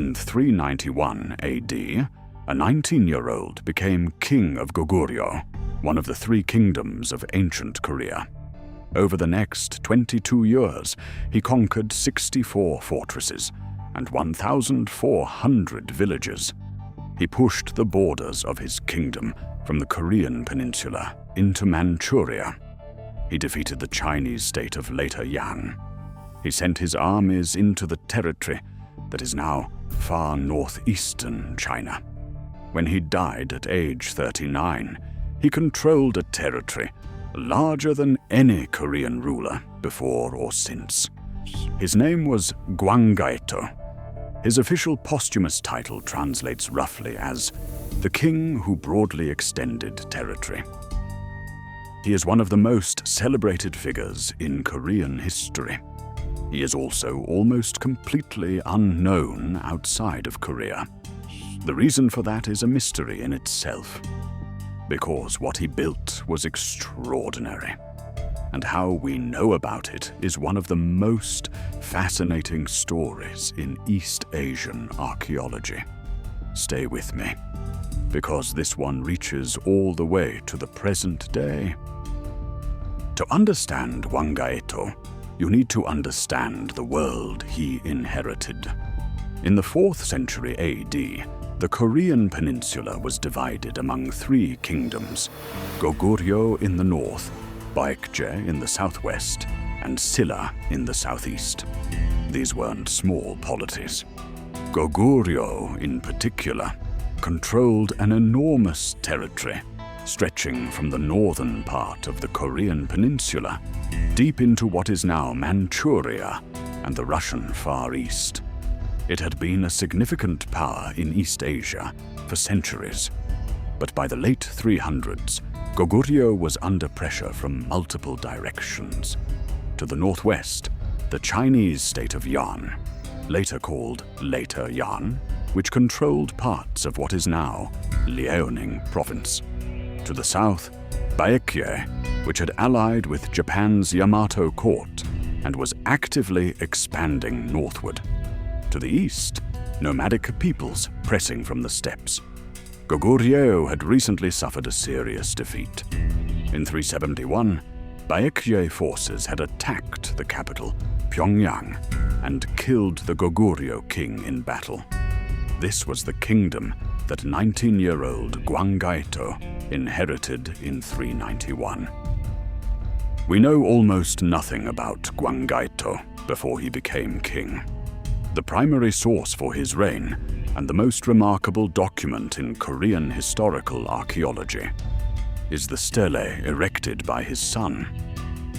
In 391 AD, a 19-year-old became king of Goguryeo, one of the three kingdoms of ancient Korea. Over the next 22 years, he conquered 64 fortresses and 1,400 villages. He pushed the borders of his kingdom from the Korean peninsula into Manchuria. He defeated the Chinese state of later Yan. He sent his armies into the territory that is now far northeastern China. When he died at age 39, he controlled a territory larger than any Korean ruler before or since. His name was Gwanggaeto. His official posthumous title translates roughly as the king who broadly extended territory. He is one of the most celebrated figures in Korean history. He is also almost completely unknown outside of Korea. The reason for that is a mystery in itself, because what he built was extraordinary, and how we know about it is one of the most fascinating stories in East Asian archaeology. Stay with me, because this one reaches all the way to the present day. To understand Gwanggaeto, you need to understand the world he inherited. In the 4th century AD, the Korean peninsula was divided among three kingdoms: Goguryeo in the north, Baekje in the southwest, and Silla in the southeast. These weren't small polities. Goguryeo, in particular, controlled an enormous territory stretching from the northern part of the Korean peninsula deep into what is now Manchuria and the Russian Far East. It had been a significant power in East Asia for centuries, but by the late 300s, Goguryeo was under pressure from multiple directions. To the northwest, the Chinese state of Yan, later called Later Yan, which controlled parts of what is now Liaoning province. To the south, Baekje, which had allied with Japan's Yamato court and was actively expanding northward. To the east, nomadic peoples pressing from the steppes. Goguryeo had recently suffered a serious defeat. In 371, Baekje forces had attacked the capital, Pyongyang, and killed the Goguryeo king in battle. This was the kingdom that 19-year-old Gwanggaeto inherited in 391. We know almost nothing about Gwanggaeto before he became king. The primary source for his reign, and the most remarkable document in Korean historical archaeology, is the stele erected by his son.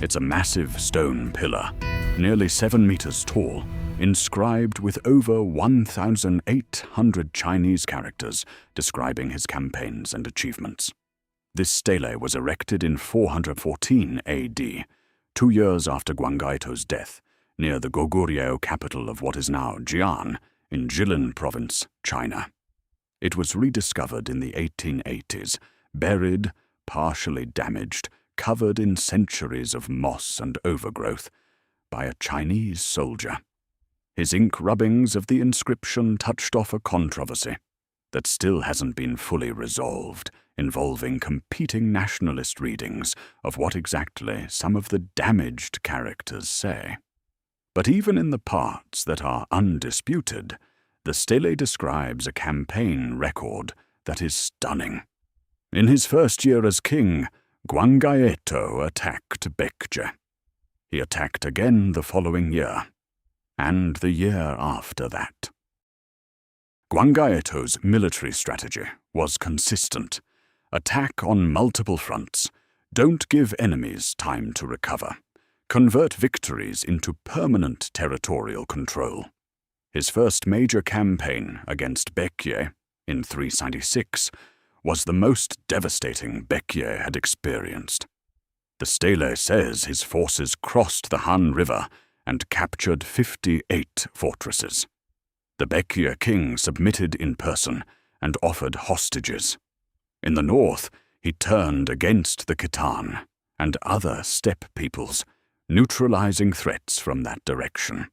It's a massive stone pillar, nearly 7 meters tall, inscribed with over 1,800 Chinese characters describing his campaigns and achievements. This stele was erected in 414 AD, 2 years after Gwanggaeto's death, near the Goguryeo capital of what is now Jian, in Jilin province, China. It was rediscovered in the 1880s, buried, partially damaged, covered in centuries of moss and overgrowth, by a Chinese soldier. His ink rubbings of the inscription touched off a controversy that still hasn't been fully resolved, involving competing nationalist readings of what exactly some of the damaged characters say. But even in the parts that are undisputed, the stele describes a campaign record that is stunning. In his first year as king, Gwanggaeto attacked Baekje. He attacked again the following year, and the year after that. Gwanggaeto's military strategy was consistent. Attack on multiple fronts. Don't give enemies time to recover. Convert victories into permanent territorial control. His first major campaign against Baekje in 396 was the most devastating Baekje had experienced. The stele says his forces crossed the Han River and captured 58 fortresses. The Baekje king submitted in person and offered hostages. In the north, he turned against the Khitan and other steppe peoples, neutralizing threats from that direction.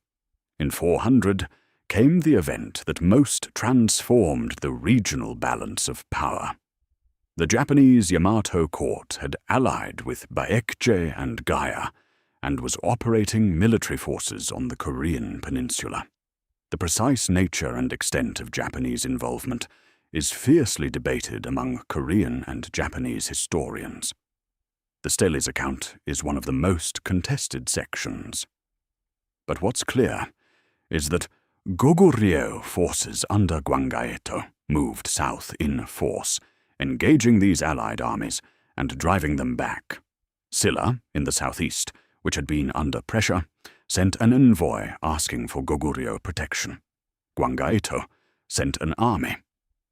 In 400, came the event that most transformed the regional balance of power. The Japanese Yamato court had allied with Baekje and Gaya and was operating military forces on the Korean peninsula. The precise nature and extent of Japanese involvement is fiercely debated among Korean and Japanese historians. The Stele's account is one of the most contested sections. But what's clear is that Goguryeo forces under Gwanggaeto moved south in force, engaging these allied armies and driving them back. Silla, in the southeast, which had been under pressure, sent an envoy asking for Goguryeo protection. Gwanggaeto sent an army.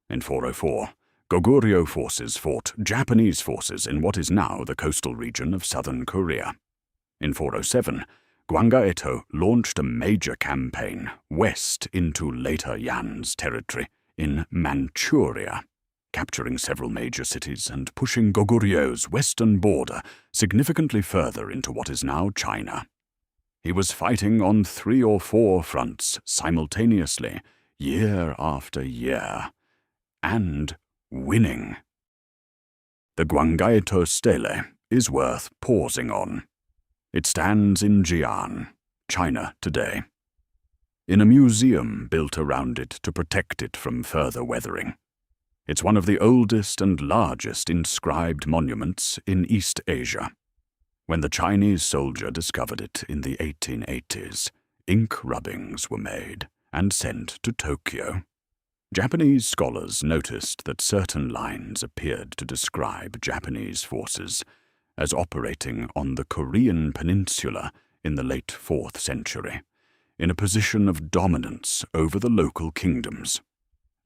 In 404, Goguryeo forces fought Japanese forces in what is now the coastal region of southern Korea. In 407, Gwanggaeto launched a major campaign west into later Yan's territory in Manchuria, capturing several major cities and pushing Goguryeo's western border significantly further into what is now China. He was fighting on 3 or 4 fronts simultaneously, year after year, and winning. The Gwanggaeto Stele is worth pausing on. It stands in Jian, China today, in a museum built around it to protect it from further weathering. It's one of the oldest and largest inscribed monuments in East Asia. When the Chinese soldier discovered it in the 1880s, ink rubbings were made and sent to Tokyo. Japanese scholars noticed that certain lines appeared to describe Japanese forces as operating on the Korean peninsula in the late 4th century, in a position of dominance over the local kingdoms.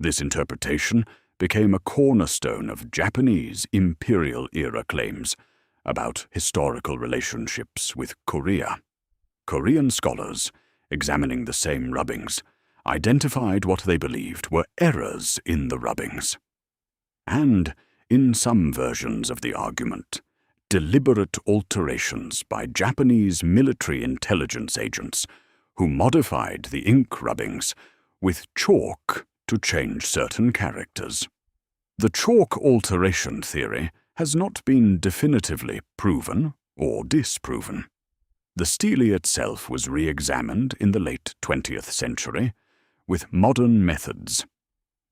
This interpretation became a cornerstone of Japanese imperial-era claims about historical relationships with Korea. Korean scholars, examining the same rubbings, identified what they believed were errors in the rubbings. And, in some versions of the argument, deliberate alterations by Japanese military intelligence agents who modified the ink rubbings with chalk to change certain characters. The chalk alteration theory has not been definitively proven or disproven. The stele itself was re-examined in the late 20th century with modern methods.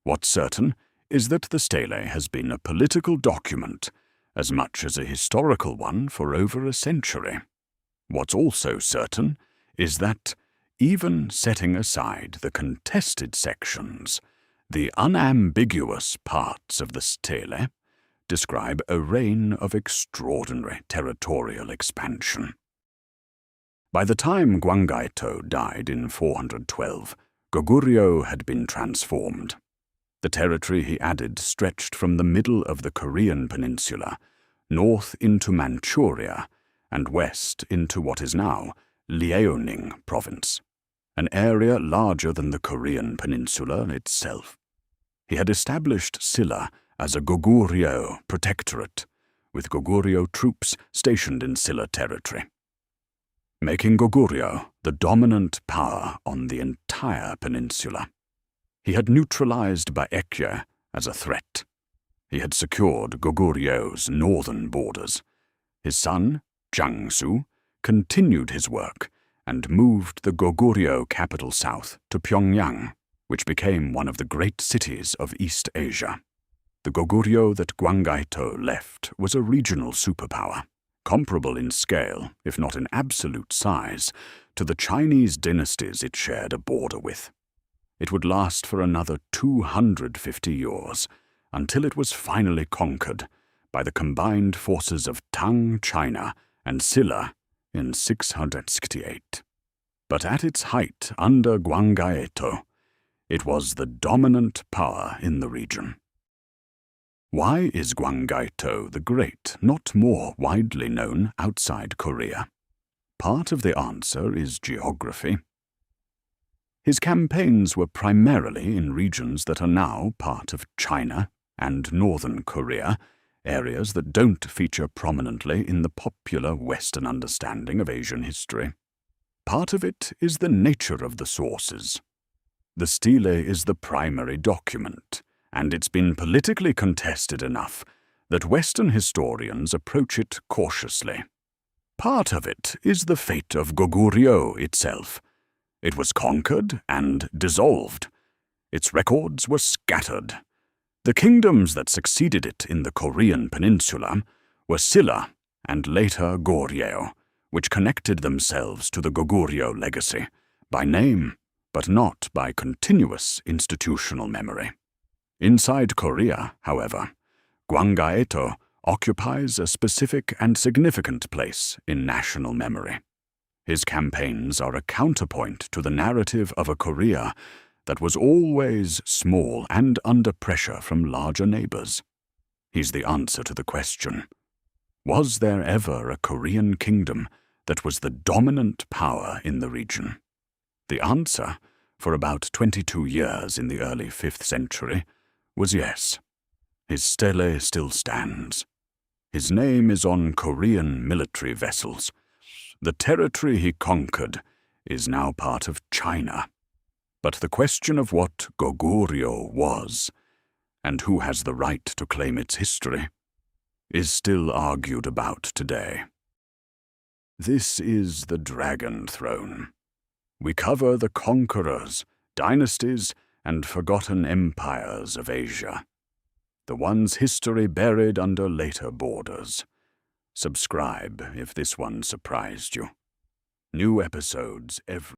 What's certain is that the stele has been a political document as much as a historical one for over a century. What's also certain is that, even setting aside the contested sections, the unambiguous parts of the stele describe a reign of extraordinary territorial expansion. By the time Gwanggaeto died in 412, Goguryeo had been transformed. The territory he added stretched from the middle of the Korean peninsula, north into Manchuria, and west into what is now Liaoning province, an area larger than the Korean peninsula itself. He had established Silla as a Goguryeo protectorate, with Goguryeo troops stationed in Silla territory, making Goguryeo the dominant power on the entire peninsula. He had neutralized Baekje as a threat. He had secured Goguryeo's northern borders. His son, Jiangsu, continued his work and moved the Goguryeo capital south to Pyongyang, which became one of the great cities of East Asia. The Goguryeo that Gwanggaeto left was a regional superpower, comparable in scale, if not in absolute size, to the Chinese dynasties it shared a border with. It would last for another 250 years, until it was finally conquered by the combined forces of Tang China and Silla in 668. But at its height under Gwanggaeto, it was the dominant power in the region. Why is Gwanggaeto the Great not more widely known outside Korea? Part of the answer is geography. His campaigns were primarily in regions that are now part of China and northern Korea, areas that don't feature prominently in the popular Western understanding of Asian history. Part of it is the nature of the sources. The stele is the primary document, and it's been politically contested enough that Western historians approach it cautiously. Part of it is the fate of Goguryeo itself. It was conquered and dissolved. Its records were scattered. The kingdoms that succeeded it in the Korean peninsula were Silla and later Goguryeo, which connected themselves to the Goguryeo legacy by name, but not by continuous institutional memory. Inside Korea, however, Gwanggaeto occupies a specific and significant place in national memory. His campaigns are a counterpoint to the narrative of a Korea that was always small and under pressure from larger neighbors. He's the answer to the question, was there ever a Korean kingdom that was the dominant power in the region? The answer, for about 22 years in the early 5th century, was yes. His stele still stands. His name is on Korean military vessels. The territory he conquered is now part of China. But the question of what Goguryeo was, and who has the right to claim its history, is still argued about today. This is the Dragon Throne. We cover the conquerors, dynasties, and forgotten empires of Asia, the ones history buried under later borders. Subscribe if this one surprised you. New episodes every